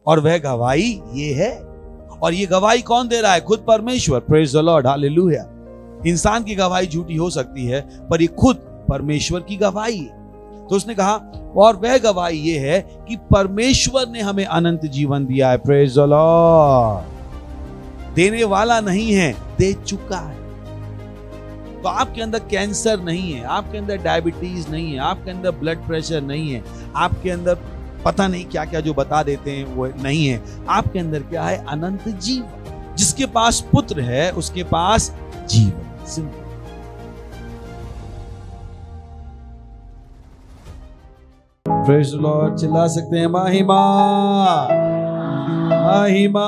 और वह गवाही ये है। और ये गवाही कौन दे रहा है? खुद परमेश्वर। Praise the Lord, hallelujah. इंसान की गवाही झूठी हो सकती है, पर ये खुद परमेश्वर की गवाही है। तो उसने कहा, और वह गवाही ये है कि परमेश्वर ने हमें अनंत जीवन दिया है। Praise the Lord. देने वाला नहीं है, दे चुका है। तो आपके अंदर कैंसर नहीं है, आपके अंदर डायबिटीज नहीं है, आपके अंदर ब्लड प्रेशर नहीं है, आपके अंदर पता नहीं क्या क्या जो बता देते हैं वो नहीं है। आपके अंदर क्या है? अनंत जीवन। जिसके पास पुत्र है उसके पास जीवन। सिंपल। Praise the Lord. चिल्ला सकते हैं महिमा महिमा।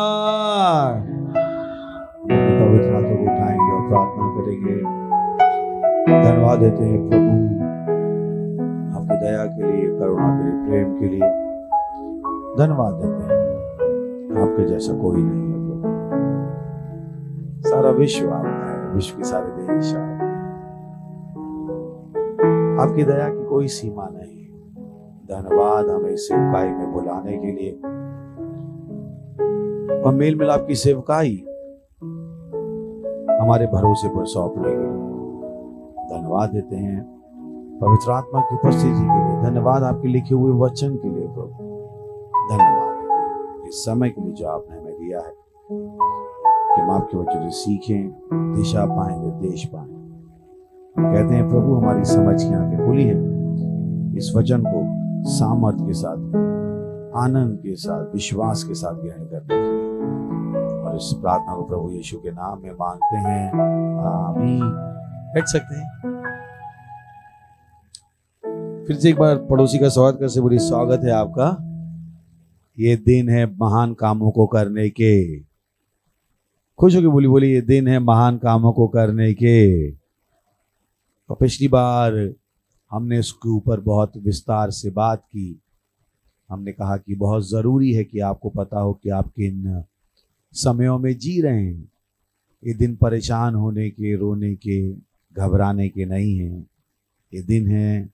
पवित्र हाथों को उठाएंगे और प्रार्थना करेंगे। धन्यवाद देते हैं प्रभु आपकी दया के लिए, करुणा के लिए, प्रेम के लिए। धन्यवाद देते हैं, आपके जैसा कोई नहीं है प्रभु। सारा विश्व आपका है, विश्व के सारे देश आपकी दया की कोई सीमा नहीं। धन्यवाद हमें सेवकाई में बुलाने के लिए और मेल मिलाप की सेवकाई हमारे भरोसे पर सौंपने के लिए धन्यवाद देते हैं। पवित्र आत्मा की उपस्थिति के लिए धन्यवाद। आपके लिखे हुए वचन के लिए प्रभु धन्यवाद। इस समय के लिए जो आपने हमें दिया है कि हम आपके वचन से सीखें, दिशा पाएं, निर्देश पाएं। कहते हैं प्रभु हमारी समझ की आंखें खुली हैं इस वचन को सामर्थ्य के साथ, आनंद के साथ, विश्वास के साथ ग्रहण करने के लिए। और इस प्रार्थना को प्रभु यीशु के नाम में मांगते हैं, आमीन। बैठ सकते हैं। फिर से एक बार पड़ोसी का स्वागत कर से बोली, स्वागत है आपका। ये दिन है महान कामों को करने के। खुश होकर बोली बोली, ये दिन है महान कामों को करने के। और पिछली बार हमने इसके ऊपर बहुत विस्तार से बात की। हमने कहा कि बहुत ज़रूरी है कि आपको पता हो कि आप किन समयों में जी रहे हैं। ये दिन परेशान होने के, रोने के, घबराने के नहीं हैं। ये दिन है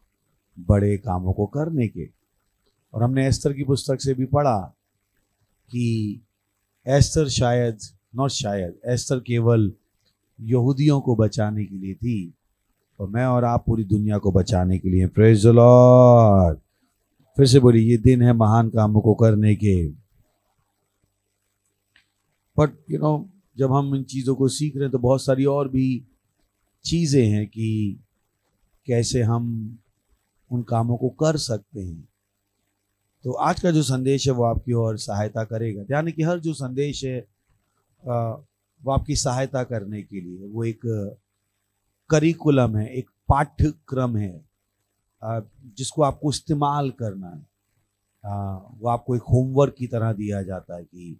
बड़े कामों को करने के। और हमने एस्तर की पुस्तक से भी पढ़ा कि एस्तर एस्तर केवल यहूदियों को बचाने के लिए थी, और मैं और आप पूरी दुनिया को बचाने के लिए। Praise the Lord. फिर से बोली, ये दिन है महान कामों को करने के। बट जब हम इन चीज़ों को सीख रहे हैं तो बहुत सारी और भी चीज़ें हैं कि कैसे हम उन कामों को कर सकते हैं। तो आज का जो संदेश है वो आपकी और सहायता करेगा। यानी कि हर जो संदेश है वो आपकी सहायता करने के लिए, वो एक करिकुलम है, एक पाठ्यक्रम है जिसको आपको इस्तेमाल करना है। वो आपको एक होमवर्क की तरह दिया जाता है कि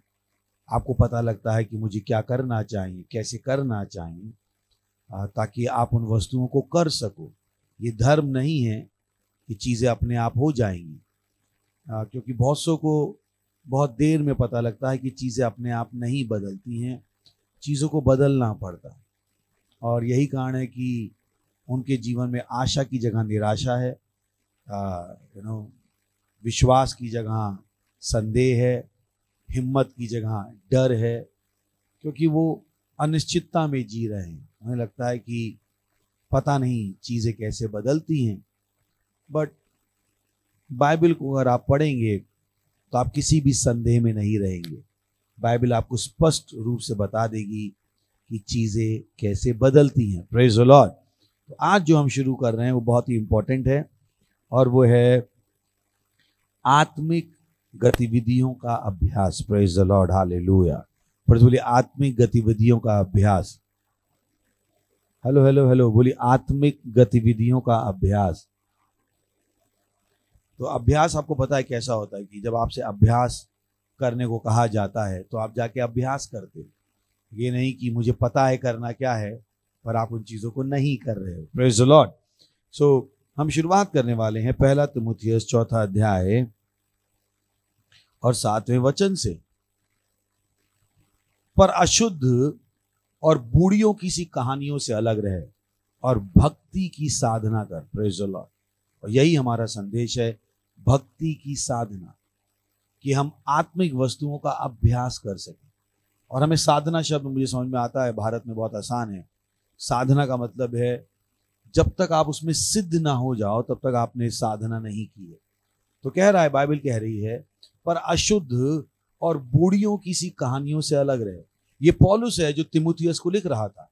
आपको पता लगता है कि मुझे क्या करना चाहिए, कैसे करना चाहिए, ताकि आप उन वस्तुओं को कर सको। ये धर्म नहीं है कि चीज़ें अपने आप हो जाएंगी, क्योंकि बहुत सौ को बहुत देर में पता लगता है कि चीज़ें अपने आप नहीं बदलती हैं, चीज़ों को बदलना पड़ता है। और यही कारण है कि उनके जीवन में आशा की जगह निराशा है, विश्वास की जगह संदेह है, हिम्मत की जगह डर है, क्योंकि वो अनिश्चितता में जी रहे हैं। उन्हें लगता है कि पता नहीं चीज़ें कैसे बदलती हैं। बट बाइबल को अगर आप पढ़ेंगे तो आप किसी भी संदेह में नहीं रहेंगे। बाइबल आपको स्पष्ट रूप से बता देगी कि चीज़ें कैसे बदलती हैं। Praise the Lord. तो आज जो हम शुरू कर रहे हैं वो बहुत ही इम्पोर्टेंट है, और वो है आत्मिक गतिविधियों का अभ्यास। Praise the Lord, hallelujah. फिर बोलिए, आत्मिक गतिविधियों का अभ्यास। हेलो हेलो हेलो, बोलिए, आत्मिक गतिविधियों का अभ्यास। तो अभ्यास आपको पता है कैसा होता है कि जब आपसे अभ्यास करने को कहा जाता है तो आप जाके अभ्यास करते हो। ये नहीं कि मुझे पता है करना क्या है पर आप उन चीज़ों को नहीं कर रहे हो। Praise the Lord. सो हम शुरुआत करने वाले हैं 1 तीमुथियुस 4 अध्याय और 7वें वचन से। पर अशुद्ध और बूढ़ियों की सी कहानियों से अलग रहे और भक्ति की साधना कर। Praise the Lord. और यही हमारा संदेश है, भक्ति की साधना। कि हम आत्मिक वस्तुओं का अभ्यास कर सकें। और हमें साधना शब्द मुझे समझ में आता है, भारत में बहुत आसान है। साधना का मतलब है जब तक आप उसमें सिद्ध ना हो जाओ तब तक आपने साधना नहीं की है। तो कह रहा है, बाइबल कह रही है, पर अशुद्ध और बूढ़ियों की सी कहानियों से अलग रहे। ये पौलुस है जो तिमुथियस को लिख रहा था,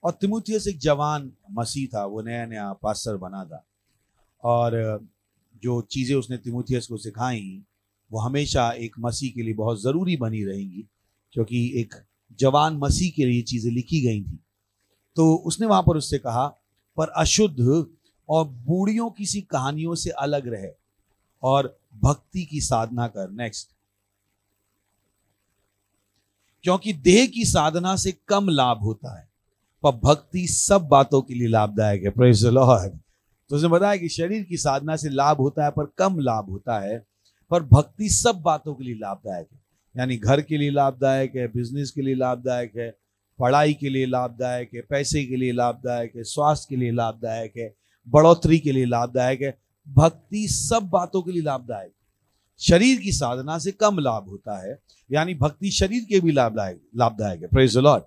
और तिमुथियस एक जवान मसीह था, वो नया नया पास्टर बना था, और जो चीजें उसने तिमुथियस को सिखाई वो हमेशा एक मसीह के लिए बहुत जरूरी बनी रहेंगी, क्योंकि एक जवान मसीह के लिए चीजें लिखी गई थी। तो उसने वहां पर उससे कहा, पर अशुद्ध और बूढ़ियों की सी कहानियों से अलग रहे और भक्ति की साधना कर। नेक्स्ट, क्योंकि देह की साधना से कम लाभ होता है, पर भक्ति सब बातों के लिए लाभदायक है। Praise the Lord. तो उसने बताया कि शरीर की साधना से लाभ होता है पर कम लाभ होता है, पर भक्ति सब बातों के लिए लाभदायक है। यानी घर के लिए लाभदायक है, बिजनेस के लिए लाभदायक है, पढ़ाई के लिए लाभदायक है, पैसे के लिए लाभदायक है, स्वास्थ्य के लिए लाभदायक है, बढ़ोतरी के लिए लाभदायक है। भक्ति सब बातों के लिए लाभदायक। शरीर की साधना से कम लाभ होता है, यानी भक्ति शरीर के भी लाभदायक है। Praise the Lord.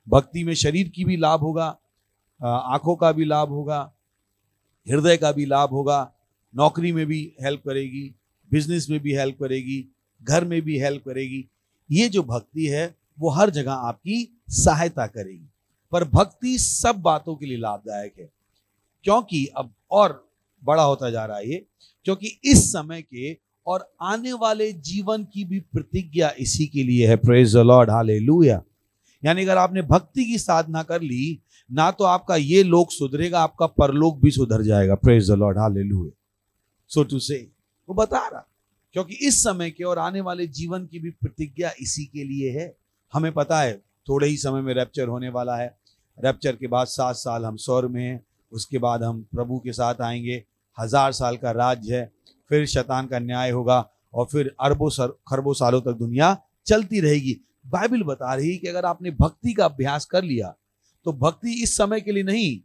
भक्ति में शरीर की भी लाभ होगा, आंखों का भी लाभ होगा, हृदय का भी लाभ होगा, नौकरी में भी हेल्प करेगी, बिजनेस में भी हेल्प करेगी, घर में भी हेल्प करेगी। ये जो भक्ति है वो हर जगह आपकी सहायता करेगी, पर भक्ति सब बातों के लिए लाभदायक है। क्योंकि अब और बड़ा होता जा रहा है ये, क्योंकि इस समय के और आने वाले जीवन की भी प्रतिज्ञा इसी के लिए है। Praise the Lord, hallelujah. यानी अगर आपने भक्ति की साधना कर ली, ना तो आपका ये लोक सुधरेगा, आपका परलोक भी सुधर जाएगा। Praise the Lord, hallelujah. So to say वो बता रहा, क्योंकि इस समय के और आने वाले जीवन की भी प्रतिज्ञा इसी के लिए है। हमें पता है थोड़े ही समय में रैप्चर होने वाला है। रैप्चर के बाद 7 साल हम स्वर्ग में हैं, उसके बाद हम प्रभु के साथ आएंगे। 1000 साल का राज्य है, फिर शैतान का न्याय होगा, और फिर अरबों खरबों सालों तक दुनिया चलती रहेगी। बाइबल बता रही है कि अगर आपने भक्ति का अभ्यास कर लिया तो भक्ति इस समय के लिए नहीं,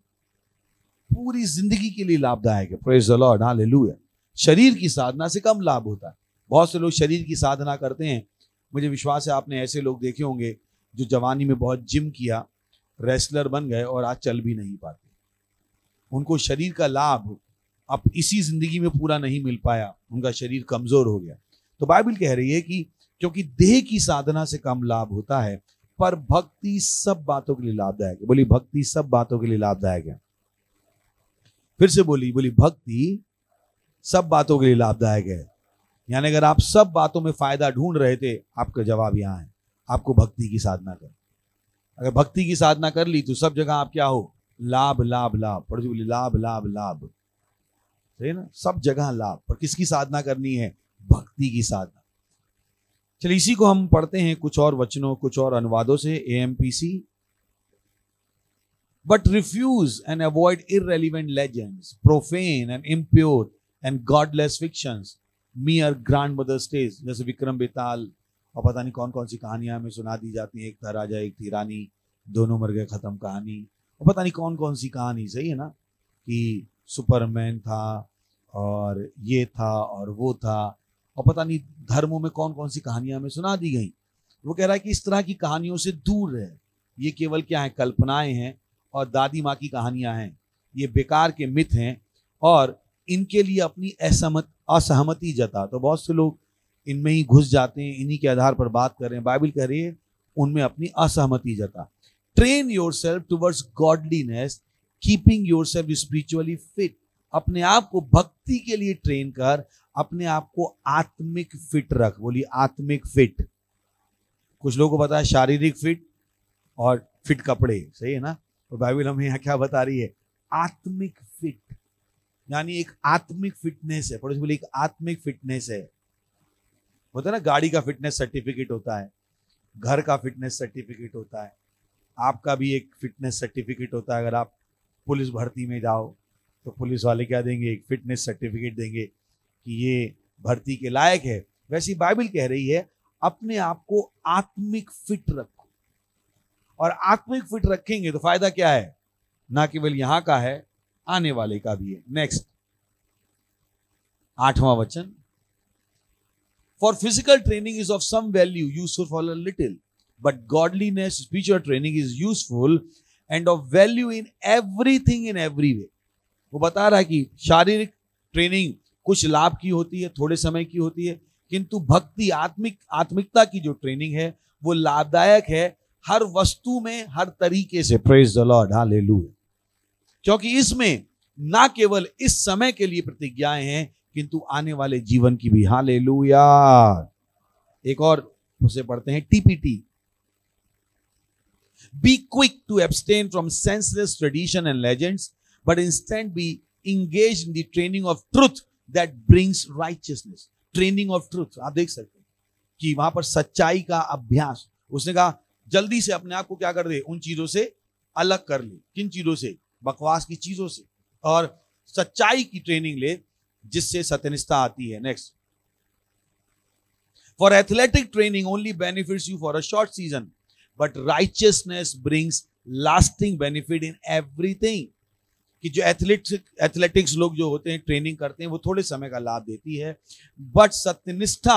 पूरी जिंदगी के लिए लाभदायक है। Praise the Lord, hallelujah. शरीर की साधना से कम लाभ होता है। बहुत से लोग शरीर की साधना करते हैं। मुझे विश्वास है आपने ऐसे लोग देखे होंगे जो जवानी में बहुत जिम किया, रेसलर बन गए और आज चल भी नहीं पाते। उनको शरीर का लाभ अब इसी जिंदगी में पूरा नहीं मिल पाया, उनका शरीर कमजोर हो गया। तो बाइबल कह रही है कि क्योंकि देह की साधना से कम लाभ होता है, पर भक्ति सब बातों के लिए लाभदायक है। बोली, भक्ति सब बातों के लिए लाभदायक है। फिर से बोली भक्ति सब बातों के लिए लाभदायक है। यानी अगर आप सब बातों में फायदा ढूंढ रहे थे, आपका जवाब यहां है, आपको भक्ति की साधना कर। अगर भक्ति की साधना कर ली तो सब जगह आप क्या हो, लाभ लाभ लाभ। पढ़ बोली, लाभ लाभ लाभ। सही ना, सब जगह लाभ। पर किसकी साधना करनी है? भक्ति की साधना। चलिए इसी को हम पढ़ते हैं कुछ और वचनों, कुछ और अनुवादों से। AMPC, but refuse and avoid irrelevant legends, profane and impure and godless fictions, mere grandmother's tales। जैसे विक्रम बेताल और पता नहीं कौन कौन सी कहानियां हमें सुना दी जाती हैं। एक था राजा एक थी रानी, दोनों मर गए, खत्म कहानी। और पता नहीं कौन कौन सी कहानी, सही है ना, कि सुपरमैन था और ये था और वो था, और पता नहीं धर्मों में कौन कौन सी कहानियां हमें सुना दी गई। वो कह रहा है कि इस तरह की कहानियों से दूर रहे। ये केवल क्या है, कल्पनाएं हैं और दादी माँ की कहानियां हैं। ये बेकार के मिथ हैं और इनके लिए अपनी असहमति जता। तो बहुत से लोग इनमें ही घुस जाते हैं, इन्हीं के आधार पर बात कर रहे हैं। बाइबल कह रही है उनमें अपनी असहमति जता। Train yourself towards godliness, keeping yourself spiritually fit. अपने आप को भक्ति के लिए ट्रेन कर, अपने आप को आत्मिक फिट रख। बोलिए आत्मिक फिट। कुछ लोगों को पता है शारीरिक फिट और फिट कपड़े, सही है ना। तो बाइबल हमें यहाँ क्या बता रही है, आत्मिक फिट, यानी एक आत्मिक फिटनेस है। बोलिए एक आत्मिक फिटनेस है। होता है ना, गाड़ी का फिटनेस सर्टिफिकेट होता है, घर का फिटनेस सर्टिफिकेट होता है, आपका भी एक फिटनेस सर्टिफिकेट होता है। अगर आप पुलिस भर्ती में जाओ तो पुलिस वाले क्या देंगे, एक फिटनेस सर्टिफिकेट देंगे कि ये भर्ती के लायक है। वैसी बाइबल कह रही है अपने आप को आत्मिक फिट रखो। और आत्मिक फिट रखेंगे तो फायदा क्या है, ना केवल यहां का है, आने वाले का भी है। नेक्स्ट 8वां वचन, For physical training is of some value, useful for a little, but godliness, spiritual training is useful and of value in everything, in every way. वो बता रहा है कि शारीरिक ट्रेनिंग कुछ लाभ की होती है, थोड़े समय की होती है, किंतु भक्ति, आत्मिकता की जो ट्रेनिंग है वो लाभदायक है हर वस्तु में, हर तरीके से. Praise the Lord, hallelujah. क्योंकि इसमें ना केवल इस समय के लिए प्रतिज्ञाएं हैं किंतु आने वाले जीवन की भी. हालेलुया. एक और उसे पढ़ते हैं, TPT. Be quick to abstain from senseless tradition and legends, but instead be engaged in the training of truth that brings righteousness. Training of truth. आप देख सकते हैं कि वहां पर सच्चाई का अभ्यास. उसने कहा जल्दी से अपने आप को क्या कर दे, उन चीजों से अलग कर ले. किन चीजों से? बकवास की चीजों से. और सच्चाई की ट्रेनिंग ले जिससे सत्यनिष्ठा आती है. Next. For athletic training only benefits you for a short season, but righteousness brings lasting benefit in everything. कि जो एथलेटिक्स लोग जो होते हैं, ट्रेनिंग करते हैं, वो थोड़े समय का लाभ देती है, बट सत्यनिष्ठा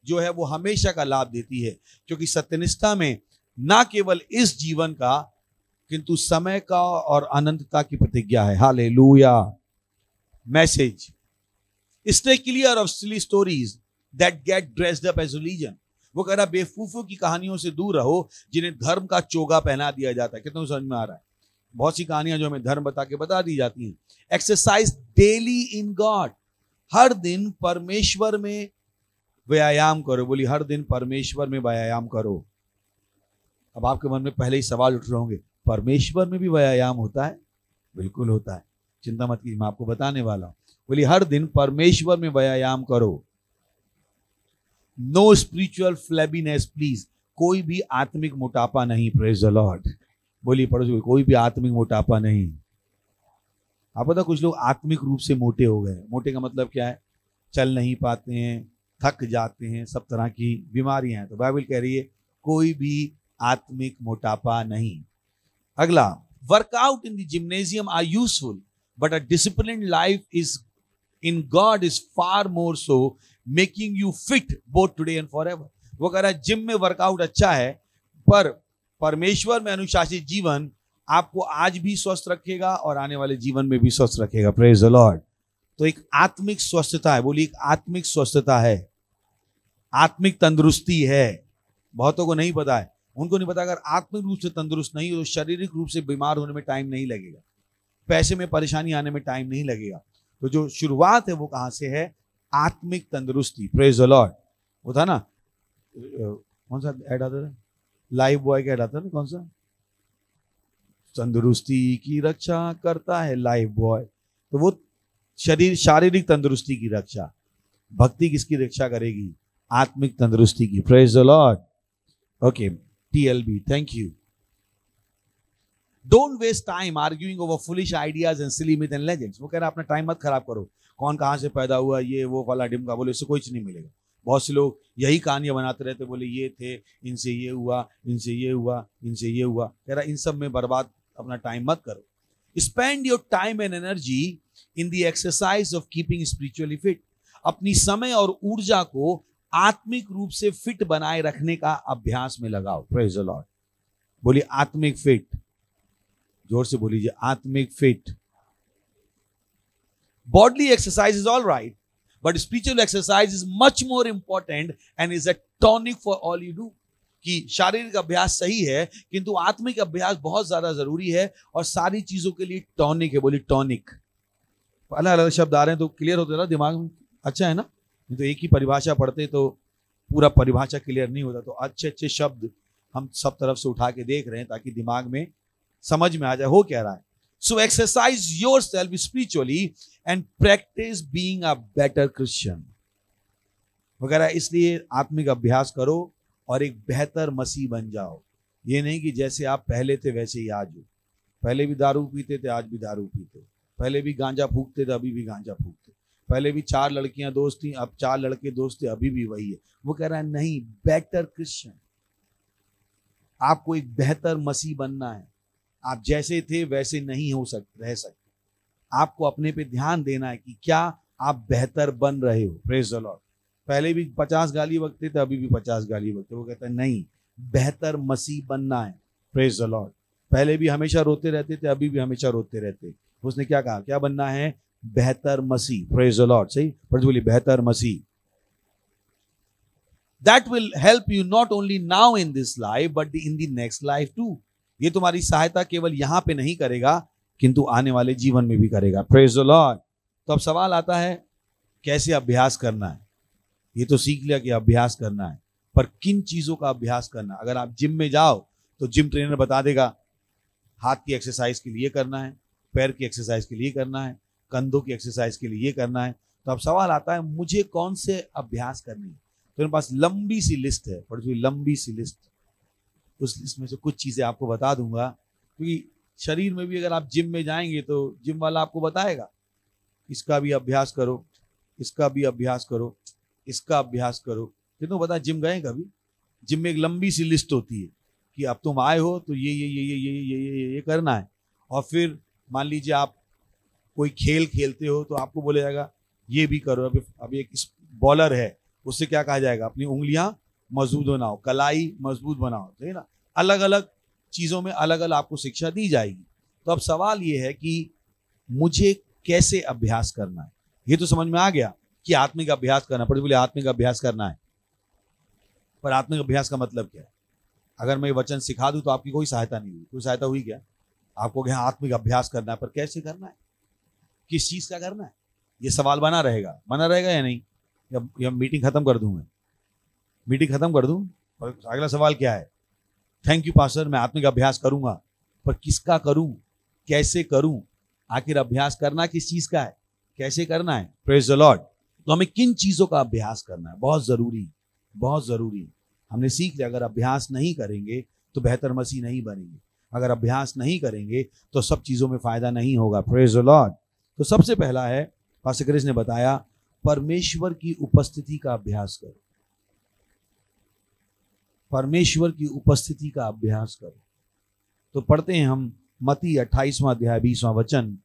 जो है वो हमेशा का लाभ देती है. क्योंकि सत्यनिष्ठा में ना केवल इस जीवन का किंतु समय का और अनंतता की प्रतिज्ञा है. Hallelujah. Message. Stay clear of silly stories that get dressed up as religion. वो कह रहा बेवकूफों की कहानियों से दूर रहो जिन्हें धर्म का चोगा पहना दिया जाता है. कितना समझ में आ रहा है? बहुत सी कहानियां जो हमें धर्म बता दी जाती हैं. Exercise daily in God. हर दिन परमेश्वर में व्यायाम करो. बोली हर दिन परमेश्वर में व्यायाम करो. अब आपके मन में पहले ही सवाल उठ रहे होंगे, परमेश्वर में भी व्यायाम होता है? बिल्कुल होता है, चिंता मत कीजिए, मैं आपको बताने वाला हूं. बोली हर दिन परमेश्वर में व्यायाम करो. No spiritual flabbiness please. कोई भी आत्मिक मोटापा नहीं. Praise the Lord. बोलिए पड़ोसी, कोई भी आत्मिक मोटापा नहीं. आप पता कुछ लोग आत्मिक रूप से मोटे हो गए. मोटे का मतलब क्या है? चल नहीं पाते हैं, थक जाते हैं, सब तरह की बीमारियां हैं. तो बाइबल कह रही है कोई भी आत्मिक मोटापा नहीं. अगला, workout in the gymnasium are useful but a disciplined life is in God is far more so, making you fit both today and forever. वो कह रहा है जिम में वर्कआउट अच्छा है, पर परमेश्वर में अनुशासित जीवन आपको आज भी स्वस्थ रखेगा और आने वाले जीवन में भी स्वस्थ रखेगा. Praise the Lord. तो एक आत्मिक स्वस्थता है. बोलिए एक आत्मिक स्वस्थता है, आत्मिक तंदुरुस्ती है. बहुतों को नहीं पता है. उनको नहीं पता अगर आत्मिक रूप से तंदुरुस्त नहीं हो तो शारीरिक रूप से बीमार होने में टाइम नहीं लगेगा, पैसे में परेशानी आने में टाइम नहीं लगेगा. तो जो शुरुआत है वो कहां से है? आत्मिक तंदुरुस्ती. Praise the Lord. वो था ना, कौन सा ऐड आता था? लाइफ बॉय का ऐड आता था, कौन सा? तंदुरुस्ती की रक्षा करता है लाइफ बॉय. तो वो शारीरिक तंदुरुस्ती की रक्षा. भक्ति किसकी रक्षा करेगी? आत्मिक तंदुरुस्ती की. Praise the Lord. Okay, TLB, thank you. Don't waste time arguing over foolish ideas and silly myth and legends. वो कह रहा है अपना टाइम मत खराब करो. कौन कहां से पैदा हुआ, ये वो फला ढिमका. बोले इससे कुछ नहीं मिलेगा. बहुत से लोग यही कहानियां बनाते रहते, बोले ये थे, इनसे ये हुआ, इनसे ये हुआ, इनसे ये हुआ. कह रहा इन सब में बर्बाद अपना टाइम मत करो. Spend your time and energy in the exercise of keeping spiritually fit. अपनी समय और ऊर्जा को आत्मिक रूप से फिट बनाए रखने का अभ्यास में लगाओ. Praise the Lord. बोलिए आत्मिक फिट. जोर से बोलिए आत्मिक fit. Bodily exercise is all right, but spiritual exercise is much more important and is a tonic for all you do. कि शारीरिक अभ्यास सही है किंतु आत्मिक अभ्यास बहुत ज्यादा जरूरी है और सारी चीजों के लिए टॉनिक है. बोली टॉनिक. अलग अलग शब्द आ रहे हैं तो क्लियर होते ना दिमाग में. अच्छा है ना? नहीं तो एक ही परिभाषा पढ़ते तो पूरा परिभाषा क्लियर नहीं होता. तो अच्छे अच्छे शब्द हम सब तरफ से उठा के देख रहे हैं ताकि दिमाग में समझ में आ जाए हो क्या रहा है. So exercise yourself spiritually and practice being a better Christian. वगैरह. इसलिए आत्मिक अभ्यास करो और एक बेहतर मसीह बन जाओ. ये नहीं कि जैसे आप पहले थे वैसे ही आज हो. पहले भी दारू पीते थे, आज भी दारू पीते. पहले भी गांजा फूकते थे, अभी भी गांजा फूकते. पहले भी 4 लड़कियां दोस्त थी, अब 4 लड़के दोस्त थे, अभी भी वही है. वो कह रहा है नहीं, बेटर क्रिश्चियन. आपको एक बेहतर मसीह बनना है. आप जैसे थे वैसे नहीं हो सकते, रह सकते. आपको अपने पे ध्यान देना है कि क्या आप बेहतर बन रहे हो. Praise the Lord. पहले भी 50 गाली बकते थे, अभी भी 50 गाली बकते। वो कहता है नहीं, बेहतर मसीह बनना है। Praise the Lord. पहले भी हमेशा रोते रहते थे, अभी भी हमेशा रोते रहते। उसने क्या कहा, क्या बनना है? बेहतर मसीह। Praise the Lord. सही पर बोलिए, बेहतर मसीह। That will help you not only now in this life but in the next life too. ये तुम्हारी सहायता केवल यहां पे नहीं करेगा, किंतु आने वाले जीवन में भी करेगा। Praise the Lord. तो अब सवाल आता है, कैसे अभ्यास करना है? ये तो सीख लिया कि अभ्यास करना है, पर किन चीजों का अभ्यास करना? अगर आप जिम में जाओ तो जिम ट्रेनर बता देगा, हाथ की एक्सरसाइज के लिए करना है, पैर की एक्सरसाइज के लिए करना है, कंधों की एक्सरसाइज के लिए करना है। तो अब सवाल आता है, मुझे कौन से अभ्यास करनी है? तो मेरे पास लंबी सी लिस्ट है, पर जो लंबी सी लिस्ट, उस लिस्ट में से कुछ चीजें आपको बता दूंगा। क्योंकि शरीर में भी अगर आप जिम में जाएंगे तो जिम वाला आपको बताएगा, इसका भी अभ्यास करो, इसका भी अभ्यास करो, इसका अभ्यास करो। कितनों पता जिम गए कभी? जिम में एक लंबी सी लिस्ट होती है कि अब तुम आए हो तो ये करना है। और फिर मान लीजिए आप कोई खेल खेलते हो तो आपको बोला जाएगा ये भी करो। अभी एक बॉलर है, उससे क्या कहा जाएगा? अपनी उंगलियां मजबूत बनाओ, कलाई मजबूत बनाओ। सही ना? अलग अलग चीजों में अलग अलग आपको शिक्षा दी जाएगी। तो अब सवाल ये है कि मुझे कैसे अभ्यास करना है? ये तो समझ में आ गया कि आत्मिक अभ्यास करना पड़े। बोले आत्मिक अभ्यास करना है, पर आत्मिक अभ्यास का मतलब क्या है? अगर मैं वचन सिखा दूं तो आपकी कोई सहायता नहीं हुई। कोई सहायता हुई क्या? आपको क्या आत्मिक अभ्यास करना है, पर कैसे करना है, किस चीज का करना है? ये सवाल बना रहेगा या नहीं? या मीटिंग खत्म कर दूं? मैं मीटिंग खत्म कर दूं? और अगला सवाल क्या है? थैंक यू पास्टर, मैं आत्मिक अभ्यास करूंगा, पर किसका करूं, कैसे करूं? आखिर अभ्यास करना किस चीज का है, कैसे करना है? Praise the Lord. तो हमें किन चीजों का अभ्यास करना है? बहुत जरूरी, बहुत जरूरी। हमने सीख लिया, अगर अभ्यास नहीं करेंगे तो बेहतर मसीह नहीं बनेंगे। अगर अभ्यास नहीं करेंगे तो सब चीजों में फायदा नहीं होगा। Praise the Lord. तो सबसे पहला है, पास्टर क्रिस ने बताया, परमेश्वर की उपस्थिति का अभ्यास करो। परमेश्वर की उपस्थिति का अभ्यास करो। तो पढ़ते हैं हम मत्ती 28वां अध्याय 20वां वचन,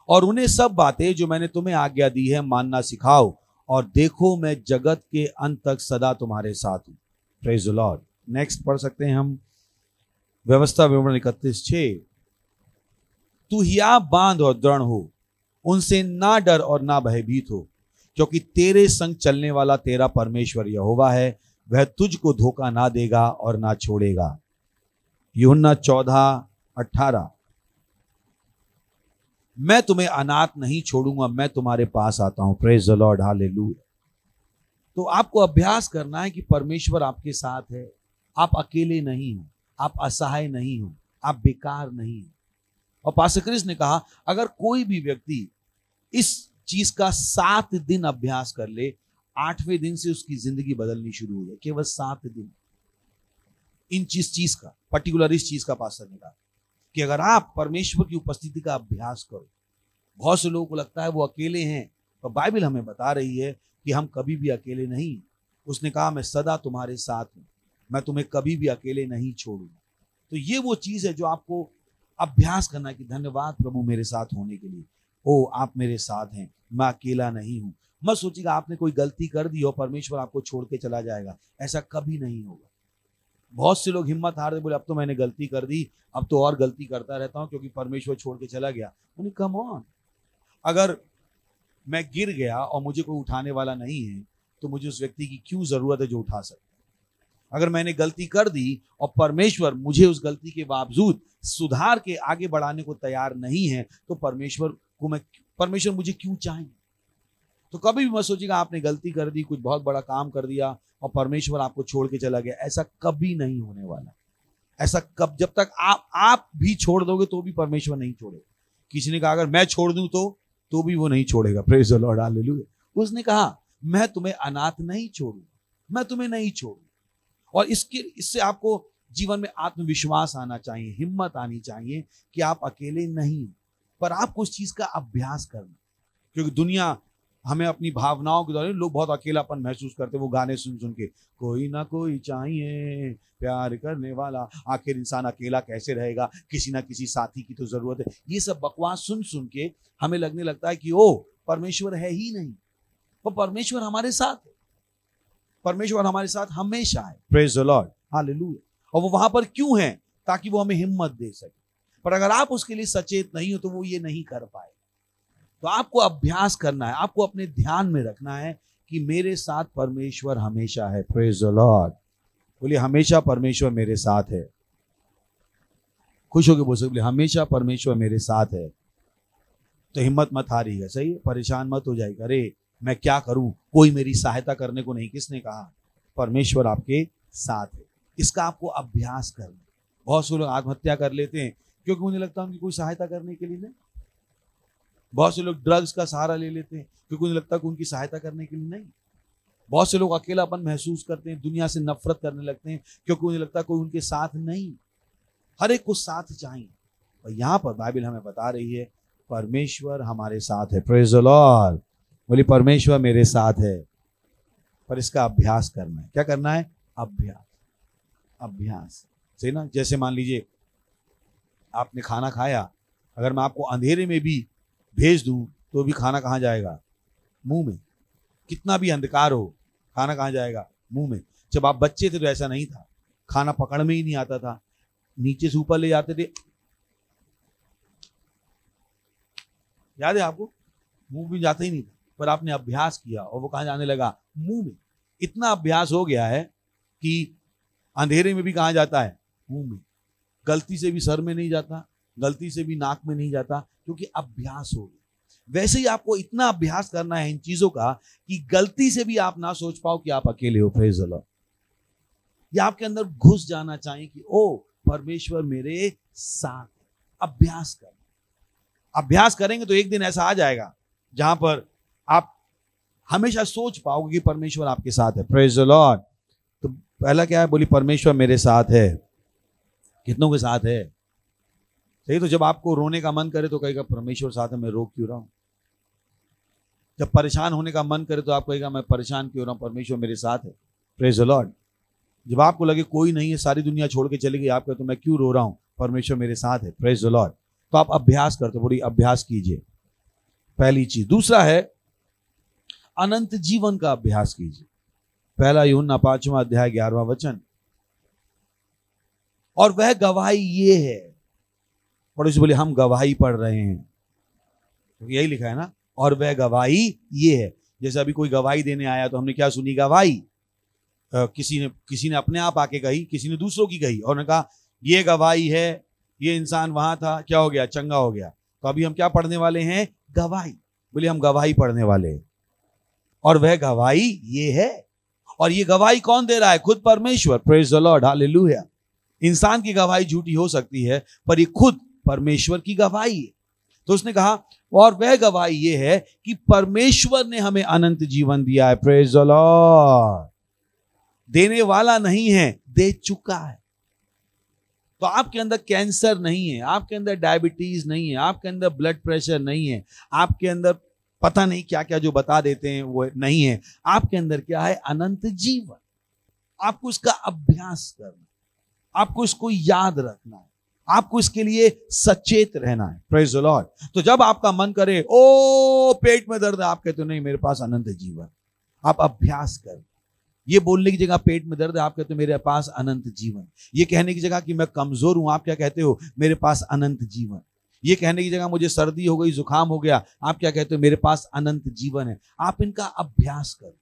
और उन्हें सब बातें जो मैंने तुम्हें आज्ञा दी है मानना सिखाओ, और देखो मैं जगत के अंत तक सदा तुम्हारे साथ हूं। Praise the Lord. नेक्स्ट पढ़ सकते हैं हम व्यवस्था विवरण 31:6। तू हिया बांध और दृढ़ हो, उनसे ना डर और ना भयभीत हो, क्योंकि तेरे संग चलने वाला तेरा परमेश्वर यहोवा है। वह तुझको धोखा ना देगा और ना छोड़ेगा। यूहन्ना 14:18। मैं तुम्हें अनाथ नहीं छोड़ूंगा, मैं तुम्हारे पास आता हूं। Praise the Lord. हालेलुया। तो आपको अभ्यास करना है कि परमेश्वर आपके साथ है। आप अकेले नहीं हो, आप असहाय नहीं हो, आप बेकार नहीं हो। और पास्टर क्रिस ने कहा, अगर कोई भी व्यक्ति इस चीज का 7 दिन अभ्यास कर ले, 8वें दिन से उसकी जिंदगी बदलनी शुरू हो जाए। केवल 7 दिन इन चीज का, पर्टिकुलर इस चीज का पास्टर ने कहा कि अगर आप परमेश्वर की उपस्थिति का अभ्यास करो। बहुत से लोगों को लगता है वो अकेले हैं, पर बाइबल हमें बता रही है कि हम कभी भी अकेले नहीं। उसने कहा, मैं सदा तुम्हारे साथ हूं, मैं तुम्हें कभी भी अकेले नहीं छोड़ूंगा। तो ये वो चीज है जो आपको अभ्यास करना है कि धन्यवाद प्रभु मेरे साथ होने के लिए। ओ आप मेरे साथ हैं, मैं अकेला नहीं हूं। मत सोचिएगा आपने कोई गलती कर दी और परमेश्वर आपको छोड़ के चला जाएगा, ऐसा कभी नहीं होगा। बहुत से लोग हिम्मत हार दे, बोले अब तो मैंने गलती कर दी, अब तो और गलती करता रहता हूं क्योंकि परमेश्वर छोड़ के चला गया। उन्हें कम ऑन, अगर मैं गिर गया और मुझे कोई उठाने वाला नहीं है तो मुझे उस व्यक्ति की क्यों जरूरत है जो उठा सकता है? अगर मैंने गलती कर दी और परमेश्वर मुझे उस गलती के बावजूद सुधार के आगे बढ़ाने को तैयार नहीं है तो परमेश्वर मुझे क्यों चाहिए? तो कभी भी मत सोचिएगा आपने गलती कर दी, कुछ बहुत बड़ा काम कर दिया और परमेश्वर आपको छोड़ के चला गया। ऐसा कभी नहीं होने वाला। ऐसा जब तक आप भी छोड़ दोगे तो भी परमेश्वर नहीं छोड़ेगा। किसी ने कहा अगर मैं छोड़ दूं तो भी वो नहीं छोड़ेगा। Praise the Lord. हालेलुया। उसने कहा मैं तुम्हें अनाथ नहीं छोड़ूंगा, मैं तुम्हें नहीं छोड़ूंगा। और इससे आपको जीवन में आत्मविश्वास आना चाहिए, हिम्मत आनी चाहिए कि आप अकेले नहीं, पर आपको उस चीज का अभ्यास करना। क्योंकि दुनिया हमें अपनी भावनाओं के द्वारा, लोग बहुत अकेलापन महसूस करते हैं वो गाने सुन सुन के, कोई ना कोई चाहिए प्यार करने वाला, आखिर इंसान अकेला कैसे रहेगा, किसी ना किसी साथी की तो जरूरत है। ये सब बकवास सुन सुन के हमें लगने लगता है कि ओ परमेश्वर है ही नहीं। पर परमेश्वर हमारे साथ है, परमेश्वर हमारे साथ हमेशा है। Praise the Lord, hallelujah. और वो वहां पर क्यों है? ताकि वो हमें हिम्मत दे सके। पर अगर आप उसके लिए सचेत नहीं हो तो वो ये नहीं कर पाए। तो आपको अभ्यास करना है, आपको अपने ध्यान में रखना है कि मेरे साथ परमेश्वर हमेशा है। प्रेज द लॉर्ड, बोलिए हमेशा परमेश्वर मेरे साथ है। खुश होकर बोल सकते, बोले हमेशा परमेश्वर मेरे साथ है। तो हिम्मत मत हारिएगा, सही है, परेशान मत हो जाएगा, अरे मैं क्या करूं, कोई मेरी सहायता करने को नहीं। किसने कहा? परमेश्वर आपके साथ है। इसका आपको अभ्यास करना। बहुत से लोग आत्महत्या कर लेते हैं क्योंकि उन्हें लगता है उनकी कोई सहायता करने के लिए नहीं। बहुत से लोग ड्रग्स का सहारा ले लेते हैं क्योंकि उन्हें लगता है कि उनकी सहायता करने के लिए नहीं। बहुत से लोग अकेलापन महसूस करते हैं, दुनिया से नफरत करने लगते हैं क्योंकि उन्हें लगता है कोई उनके साथ नहीं। हर एक को साथ चाहिए। और यहाँ पर बाइबल हमें बता रही है परमेश्वर हमारे साथ है। प्रेज द लॉर्ड, बोली परमेश्वर मेरे साथ है। पर इसका अभ्यास करना है। क्या करना है? अभ्यास, अभ्यास, सही ना। जैसे मान लीजिए आपने खाना खाया, अगर मैं आपको अंधेरे में भी भेज दूं तो भी खाना कहाँ जाएगा? मुंह में। कितना भी अंधकार हो, खाना कहाँ जाएगा? मुंह में। जब आप बच्चे थे तो ऐसा नहीं था, खाना पकड़ में ही नहीं आता था, नीचे से ऊपर ले जाते थे, याद है आपको? मुंह में जाता ही नहीं था। पर आपने अभ्यास किया और वो कहाँ जाने लगा? मुंह में। इतना अभ्यास हो गया है कि अंधेरे में भी कहाँ जाता है? मुंह में। गलती से भी सर में नहीं जाता, गलती से भी नाक में नहीं जाता, क्योंकि अभ्यास हो गया। वैसे ही आपको इतना अभ्यास करना है इन चीजों का कि गलती से भी आप ना सोच पाओ कि आप अकेले हो। Praise the Lord. ये आपके अंदर घुस जाना चाहिए कि ओ परमेश्वर मेरे साथ। अभ्यास कर, अभ्यास करेंगे तो एक दिन ऐसा आ जाएगा जहां पर आप हमेशा सोच पाओगे कि परमेश्वर आपके साथ है। Praise the Lord. तो पहला क्या है? बोली परमेश्वर मेरे साथ है। कितनों के साथ है? सही। तो जब आपको रोने का मन करे तो कहेगा परमेश्वर साथ है, मैं रो क्यों रहा हूं। जब परेशान होने का मन करे तो आप कहेगा मैं परेशान क्यों रहा हूं, परमेश्वर मेरे साथ है। Praise the Lord. जब आपको लगे कोई नहीं है, सारी दुनिया छोड़ के चली गई, आप कहते तो मैं क्यों रो रहा हूं, परमेश्वर मेरे साथ है। Praise the Lord. तो आप अभ्यास करते, बोली अभ्यास कीजिए, पहली चीज। दूसरा है अनंत जीवन का अभ्यास कीजिए। पहला यूहन्ना 5वां अध्याय 11वां वचन। और वह गवाही ये है, पड़ोसी बोले हम गवाही पढ़ रहे हैं, तो यही लिखा है ना। और वह गवाही ये है। जैसे अभी कोई गवाही देने आया तो हमने क्या सुनी? गवाही। किसी ने अपने आप आके कही, किसी ने दूसरों की कही, और उन्होंने कहा ये गवाही है, ये इंसान वहां था, क्या हो गया? चंगा हो गया। तो अभी हम क्या पढ़ने वाले हैं? गवाही। बोले हम गवाही पढ़ने वाले हैं। और वह गवाही ये है। और ये गवाही कौन दे रहा है? खुद परमेश्वर। Praise the Lord, hallelujah. इंसान की गवाही झूठी हो सकती है, पर ये खुद परमेश्वर की गवाही है। तो उसने कहा और वह गवाही ये है कि परमेश्वर ने हमें अनंत जीवन दिया है। Praise the Lord. देने वाला नहीं है, दे चुका है। तो आपके अंदर कैंसर नहीं है, आपके अंदर डायबिटीज नहीं है, आपके अंदर ब्लड प्रेशर नहीं है, आपके अंदर पता नहीं क्या क्या जो बता देते हैं वो नहीं है। आपके अंदर क्या है? अनंत जीवन। आपको इसका अभ्यास करना, आपको इसको याद रखना है, आपको इसके लिए सचेत रहना है। Praise the Lord. तो जब आपका मन करे ओ पेट में दर्द है, आप कहते हो नहीं मेरे पास अनंत जीवन। आप अभ्यास कर, ये बोलने की जगह पेट में दर्द है, आप कहते हो मेरे पास अनंत जीवन। ये कहने की जगह कि मैं कमजोर हूं, आप क्या कहते हो? मेरे पास अनंत जीवन। ये कहने की जगह मुझे सर्दी हो गई, जुकाम हो गया, आप क्या कहते हो? मेरे पास अनंत जीवन है। आप इनका अभ्यास करो।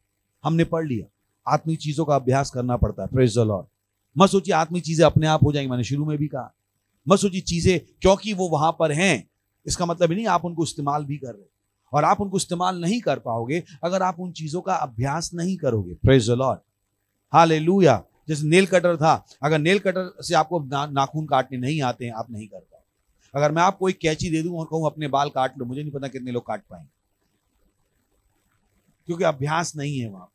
हमने पढ़ लिया आत्मिक चीजों का अभ्यास करना पड़ता है। Praise the Lord. मत सोचिए आत्मिक चीजें अपने आप हो जाएंगी, मैंने शुरू में भी कहा। मत सोचिए चीजें क्योंकि वो वहां पर हैं इसका मतलब नहीं आप उनको इस्तेमाल भी कर रहे, और आप उनको इस्तेमाल नहीं कर पाओगे अगर आप उन चीजों का अभ्यास नहीं करोगे। Praise the Lord, hallelujah. जैसे नेल कटर था, अगर नेल कटर से आपको नाखून काटने नहीं आते हैं, आप नहीं कर पाओगे। अगर मैं आपको एक कैंची दे दूं और कहूं अपने बाल काट लो, मुझे नहीं पता कितने लोग काट पाएंगे, क्योंकि अभ्यास नहीं है वहां।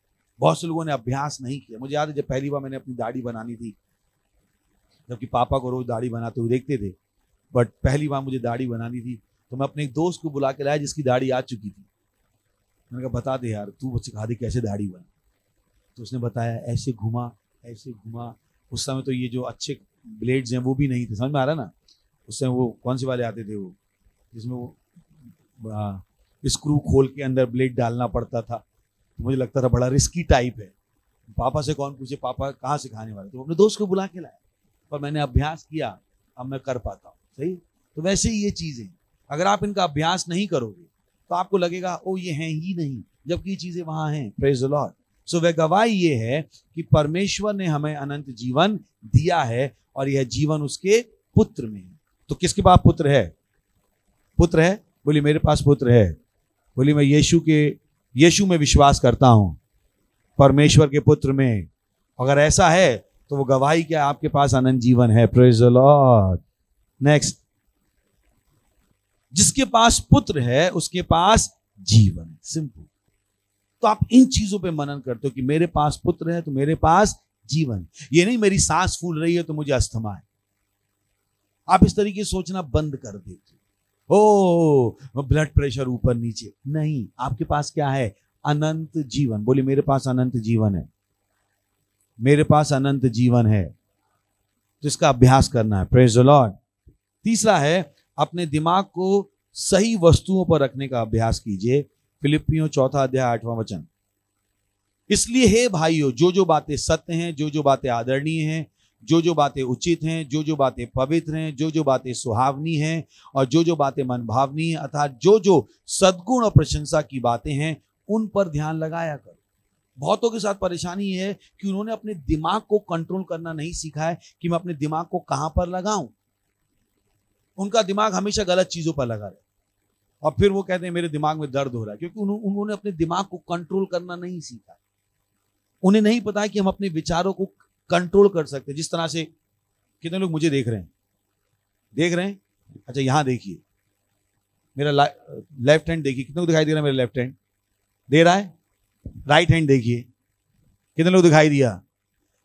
बहुत से लोगों ने अभ्यास नहीं किया। मुझे याद है जब पहली बार मैंने अपनी दाढ़ी बनानी थी, जबकि पापा को रोज दाढ़ी बनाते हुए देखते थे, बट पहली बार मुझे दाढ़ी बनानी थी तो मैं अपने एक दोस्त को बुला के लाया जिसकी दाढ़ी आ चुकी थी। मैंने कहा बता दे यार, तू सिखा दे कैसे दाढ़ी बना। तो उसने बताया ऐसे घुमा, ऐसे घुमा। उस समय तो ये जो अच्छे ब्लेड्स हैं वो भी नहीं थे, समझ में आ रहा ना। उस समय वो कौन से वाले आते थे, वो जिसमें वो स्क्रू खोल के अंदर ब्लेड डालना पड़ता था। मुझे लगता था बड़ा रिस्की टाइप है, पापा से कौन पूछे, पापा कहाँ सिखाने वाले, तो अपने दोस्त को बुला के लाया, पर मैंने अभ्यास किया, अब मैं कर पाता हूँ। सही। तो वैसे ही ये चीजें, अगर आप इनका अभ्यास नहीं करोगे तो आपको लगेगा ओ ये हैं ही नहीं, जबकि ये चीजें वहां हैं। Praise the Lord. सो वह गवाही ये है कि परमेश्वर ने हमें अनंत जीवन दिया है और यह जीवन उसके पुत्र में है। तो किसके पास पुत्र है? पुत्र है। बोलिए मेरे पास पुत्र है। बोलिए मैं यीशु में विश्वास करता हूं, परमेश्वर के पुत्र में। अगर ऐसा है तो वो गवाही क्या, आपके पास अनंत जीवन है। Praise the Lord. नेक्स्ट, जिसके पास पुत्र है उसके पास जीवन है। सिंपल। तो आप इन चीजों पे मनन करते हो कि मेरे पास पुत्र है तो मेरे पास जीवन। ये नहीं मेरी सांस फूल रही है तो मुझे अस्थमा है। आप इस तरीके से सोचना बंद कर देते हो, ब्लड प्रेशर ऊपर नीचे। नहीं, आपके पास क्या है? अनंत जीवन। बोलिए मेरे पास अनंत जीवन है, मेरे पास अनंत जीवन है। तो इसका अभ्यास करना है। Praise the Lord. तीसरा है, अपने दिमाग को सही वस्तुओं पर रखने का अभ्यास कीजिए। फिलिपियों 4 अध्याय 8वां वचन। इसलिए हे भाइयों, जो जो बातें सत्य हैं, जो जो बातें आदरणीय हैं, जो जो बातें उचित हैं, जो जो बातें पवित्र हैं, जो जो बातें सुहावनी हैं और जो जो बातें मनभावनी हैं, अर्थात जो जो सद्गुण और प्रशंसा की बातें हैं, उन पर ध्यान लगाया करो। बहुतों के साथ परेशानी है कि उन्होंने अपने दिमाग को कंट्रोल करना नहीं सीखा है कि मैं अपने दिमाग को कहां पर लगाऊं। उनका दिमाग हमेशा गलत चीजों पर लगा रहे और फिर वो कहते हैं मेरे दिमाग में दर्द हो रहा है, क्योंकि उन्होंने अपने दिमाग को कंट्रोल करना नहीं सीखा। उन्हें नहीं पता है कि हम अपने विचारों को कंट्रोल कर सकते। जिस तरह से, कितने लोग मुझे देख रहे हैं? अच्छा यहां देखिए, मेरा लेफ्ट हैंड देखिए, कितने को दिखाई दे रहा है? मेरा लेफ्ट हैंड दे रहा है। राइट हैंड देखिए, कितने लोग दिखाई दिया?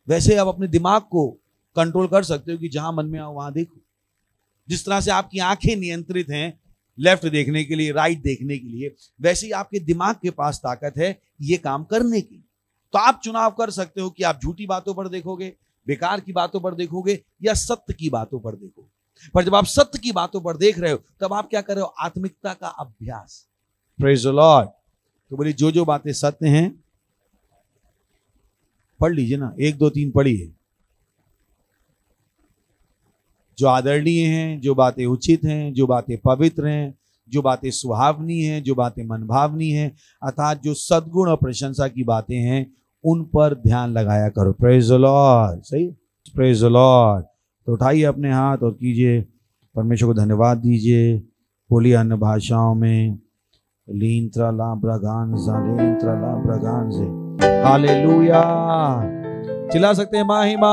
वैसे आप अपने दिमाग को कंट्रोल कर सकते हो कि जहां मन में आओ वहां देखो। जिस तरह से आपकी आंखें नियंत्रित हैं लेफ्ट देखने के लिए, राइट देखने के लिए, वैसे ही आपके दिमाग के पास ताकत है ये काम करने की। तो आप चुनाव कर सकते हो कि आप झूठी बातों पर देखोगे, बेकार की बातों पर देखोगे या सत्य की बातों पर देखोगे। पर जब आप सत्य की बातों पर देख रहे हो तब आप क्या कर रहे हो? आत्मिकता का अभ्यास। Praise the Lord. तो बोलिए जो जो बातें सत्य हैं, पढ़ लीजिए ना, 1 2 3 पढ़िए। जो आदरणीय हैं, जो बातें उचित हैं, जो बातें पवित्र हैं, जो बातें सुहावनी हैं, जो बातें मनभावनी हैं, अर्थात जो सद्गुण और प्रशंसा की बातें हैं, उन पर ध्यान लगाया करो। Praise the Lord. सही। Praise the Lord. तो उठाइए अपने हाथ और कीजिए, परमेश्वर को धन्यवाद दीजिए। बोलिए अन्य भाषाओं में, लीन त्रला ब्रगान ज़ालेन त्रला ब्रगान से। हालेलुया। चिल्ला सकते हैं महिमा,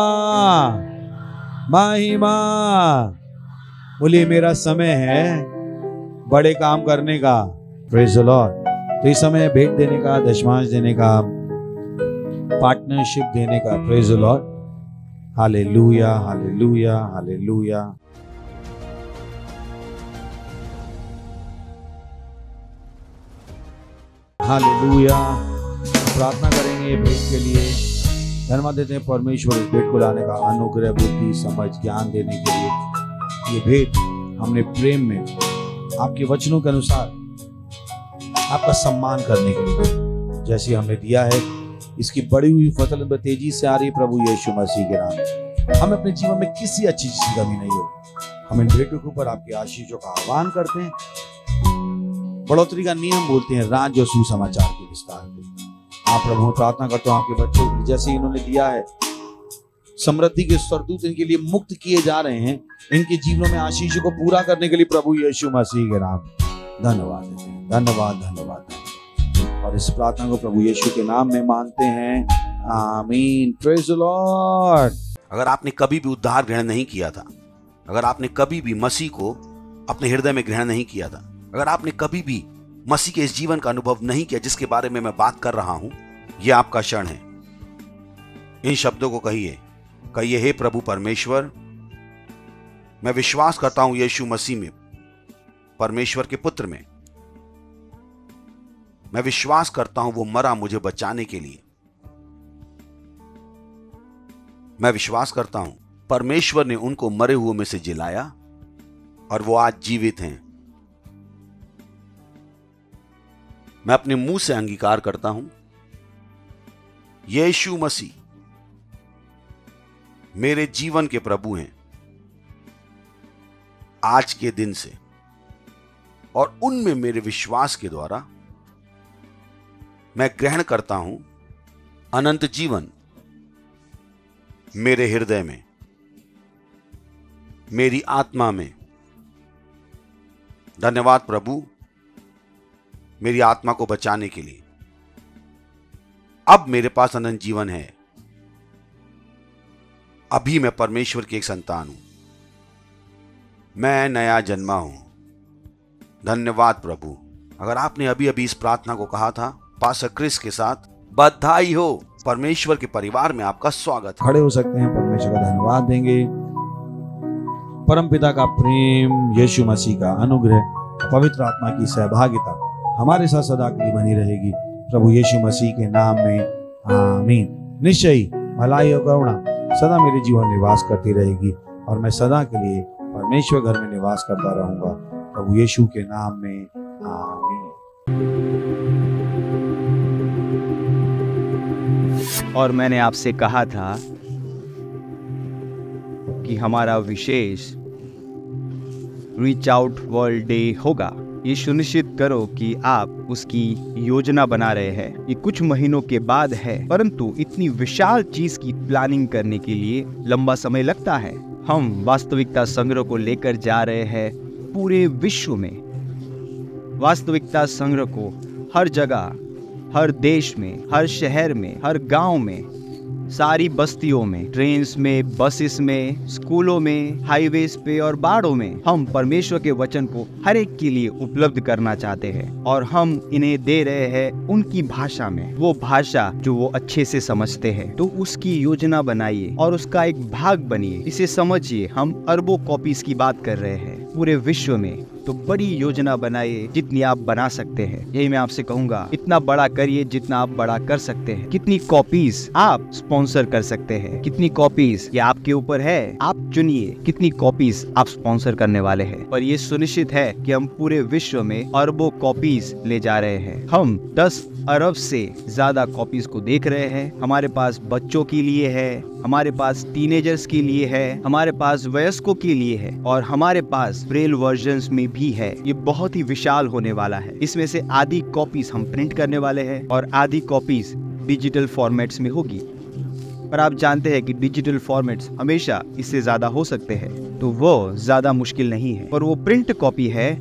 महिमा। बोलिए मेरा समय है बड़े काम करने का। Praise the Lord. तो इस समय भेंट देने का, दशमांश देने का, पार्टनरशिप देने का। Praise the Lord. Hallelujah, hallelujah, hallelujah. Hallelujah. प्रार्थना करेंगे ये भेंट के लिए। धन्यवाद देते हैं परमेश्वर इस भेंट को लाने का, अनुग्रह, बुद्धि, समझ, ज्ञान देने के लिए। ये भेंट हमने प्रेम में आपके वचनों के अनुसार आपका सम्मान करने के लिए जैसे हमने दिया है, इसकी बड़ी हुई फसल तेजी से आ रही है प्रभु यीशु मसीह के नाम। हम अपने जीवन में किसी अच्छी चीज की कमी नहीं हो। हम इन भेंटों के ऊपर आपकी आशीषों का आह्वान करते हैं। बढ़ोतरी का नियम बोलते हैं, राज्य और सुसमाचार के विस्तार को। आप प्रभु प्रार्थना करते हो आपके बच्चों के लिए, जैसे इन्होंने दिया है, समृद्धि के स्वरदूत इनके लिए मुक्त किए जा रहे हैं, इनके जीवनों में आशीषों को पूरा करने के लिए प्रभु यीशु मसीह के नाम धन्यवाद देते हैं। धन्यवाद, धन्यवाद। और इस प्रार्थना को प्रभु यीशु के नाम में मानते हैं। आमीन। Praise the Lord. अगर आपने कभी भी उद्धार ग्रहण नहीं किया था, अगर आपने कभी भी मसीह को अपने हृदय में ग्रहण नहीं किया था, अगर आपने कभी भी मसीह के इस जीवन का अनुभव नहीं किया जिसके बारे में मैं बात कर रहा हूं, यह आपका क्षण है। इन शब्दों को कहिए, कहिए, हे प्रभु परमेश्वर, मैं विश्वास करता हूं यीशु मसीह में, परमेश्वर के पुत्र में। मैं विश्वास करता हूं वो मरा मुझे बचाने के लिए। मैं विश्वास करता हूं परमेश्वर ने उनको मरे हुए में से जिलाया और वो आज जीवित हैं। मैं अपने मुंह से अंगीकार करता हूं यीशु मसीह मेरे जीवन के प्रभु हैं आज के दिन से, और उनमें मेरे विश्वास के द्वारा मैं ग्रहण करता हूं अनंत जीवन मेरे हृदय में, मेरी आत्मा में। धन्यवाद प्रभु मेरी आत्मा को बचाने के लिए। अब मेरे पास अनंत जीवन है। अभी मैं परमेश्वर की एक संतान हूं, मैं नया जन्मा हूं। धन्यवाद प्रभु। अगर आपने अभी अभी इस प्रार्थना को कहा था पास्टर क्रिस के साथ, बधाई हो। परमेश्वर के परिवार में आपका स्वागत है। खड़े हो सकते हैं, परमेश्वर का धन्यवाद देंगे। परमपिता का प्रेम, यीशु मसीह का अनुग्रह, पवित्र आत्मा की सहभागिता हमारे साथ सदा के लिए बनी रहेगी, प्रभु यीशु मसीह के नाम में आमीन। निश्चय ही भलाई और करुणा सदा मेरे जीवन निवास करती रहेगी, और मैं सदा के लिए परमेश्वर घर में निवास करता रहूंगा, प्रभु यीशु के नाम में आमीन। और मैंने आपसे कहा था कि हमारा विशेष रीच आउट वर्ल्ड डे होगा। ये सुनिश्चित करो कि आप उसकी योजना बना रहे हैं। ये कुछ महीनों के बाद है, परंतु इतनी विशाल चीज की प्लानिंग करने के लिए लंबा समय लगता है। हम वास्तविकता संग्रह को लेकर जा रहे हैं पूरे विश्व में। वास्तविकता संग्रह को हर जगह, हर देश में, हर शहर में, हर गांव में, सारी बस्तियों में, ट्रेन्स में, बसेस में, स्कूलों में, हाईवेज पे और बाड़ों में हम परमेश्वर के वचन को हर एक के लिए उपलब्ध करना चाहते हैं, और हम इन्हें दे रहे हैं उनकी भाषा में, वो भाषा जो वो अच्छे से समझते हैं। तो उसकी योजना बनाइए और उसका एक भाग बनिए। इसे समझिए, हम अरबों कॉपीज की बात कर रहे हैं पूरे विश्व में। तो बड़ी योजना बनाइए जितनी आप बना सकते हैं। यही मैं आपसे कहूंगा, इतना बड़ा करिए जितना आप बड़ा कर सकते हैं। कितनी कॉपीज आप स्पॉन्सर कर सकते हैं, कितनी कॉपीज ये आपके ऊपर है। आप चुनिए कितनी कॉपीज आप स्पॉन्सर करने वाले हैं। पर ये सुनिश्चित है कि हम पूरे विश्व में अरबों कॉपीज ले जा रहे हैं। हम 10 अरब से ज्यादा कॉपीज को देख रहे हैं। हमारे पास बच्चों के लिए है, हमारे पास टीनेजर्स के लिए है, हमारे पास वयस्कों के लिए है, और हमारे पास ब्रेल वर्जन्स में भी है। ये बहुत ही विशाल होने वाला है। इसमें से आधी कॉपीज हम प्रिंट करने वाले हैं और आधी कॉपीज डिजिटल फॉर्मेट्स में होगी। पर आप जानते हैं कि डिजिटल फॉर्मेट्स हमेशा इससे ज्यादा हो सकते हैं, तो वो ज्यादा मुश्किल नहीं है। पर वो प्रिंट कॉपी है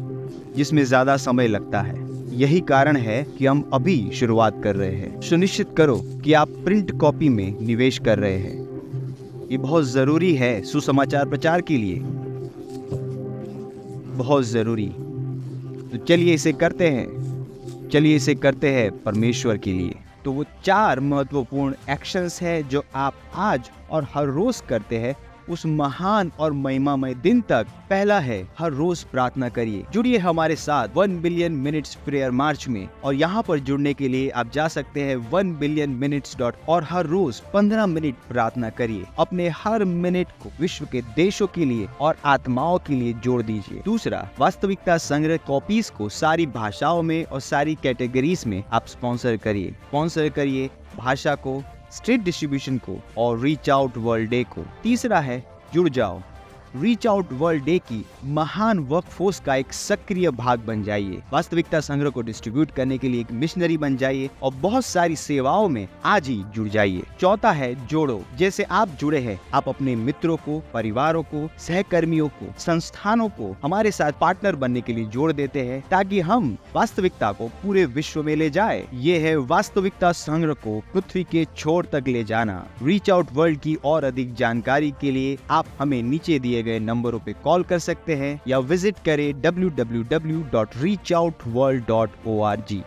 जिसमें ज्यादा समय लगता है। यही कारण है कि हम अभी शुरुआत कर रहे हैं। सुनिश्चित करो कि आप प्रिंट कॉपी में निवेश कर रहे हैं। ये बहुत जरूरी है सुसमाचार प्रचार के लिए, बहुत जरूरी। तो चलिए इसे करते हैं, चलिए इसे करते हैं परमेश्वर के लिए। तो वो 4 महत्वपूर्ण एक्शंस है जो आप आज और हर रोज करते हैं उस महान और महिमामय दिन तक। पहला है, हर रोज प्रार्थना करिए। जुड़िए हमारे साथ 1 बिलियन मिनट्स प्रेयर मार्च में, और यहाँ पर जुड़ने के लिए आप जा सकते हैं 1billionminutes. और हर रोज 15 मिनट प्रार्थना करिए। अपने हर मिनट को विश्व के देशों के लिए और आत्माओं के लिए जोड़ दीजिए। दूसरा, वास्तविकता संग्रह कॉपीज को सारी भाषाओं में और सारी कैटेगरीज में आप स्पॉन्सर करिए भाषा को, स्ट्रीट डिस्ट्रीब्यूशन को और रीच आउट वर्ल्ड डे को। तीसरा है, जुड़ जाओ। रीच आउट वर्ल्ड डे की महान वर्कफोर्स का एक सक्रिय भाग बन जाइए। वास्तविकता संग्रह को डिस्ट्रीब्यूट करने के लिए एक मिशनरी बन जाइए और बहुत सारी सेवाओं में आज ही जुड़ जाइए। चौथा है, जोड़ो। जैसे आप जुड़े हैं, आप अपने मित्रों को, परिवारों को, सहकर्मियों को, संस्थानों को हमारे साथ पार्टनर बनने के लिए जोड़ देते हैं, ताकि हम वास्तविकता को पूरे विश्व में ले जाए। ये है वास्तविकता संग्रह को पृथ्वी के छोर तक ले जाना। रीच आउट वर्ल्ड की और अधिक जानकारी के लिए आप हमें नीचे दिए गए नंबरों पे कॉल कर सकते हैं या विजिट करें www.reachoutworld.org।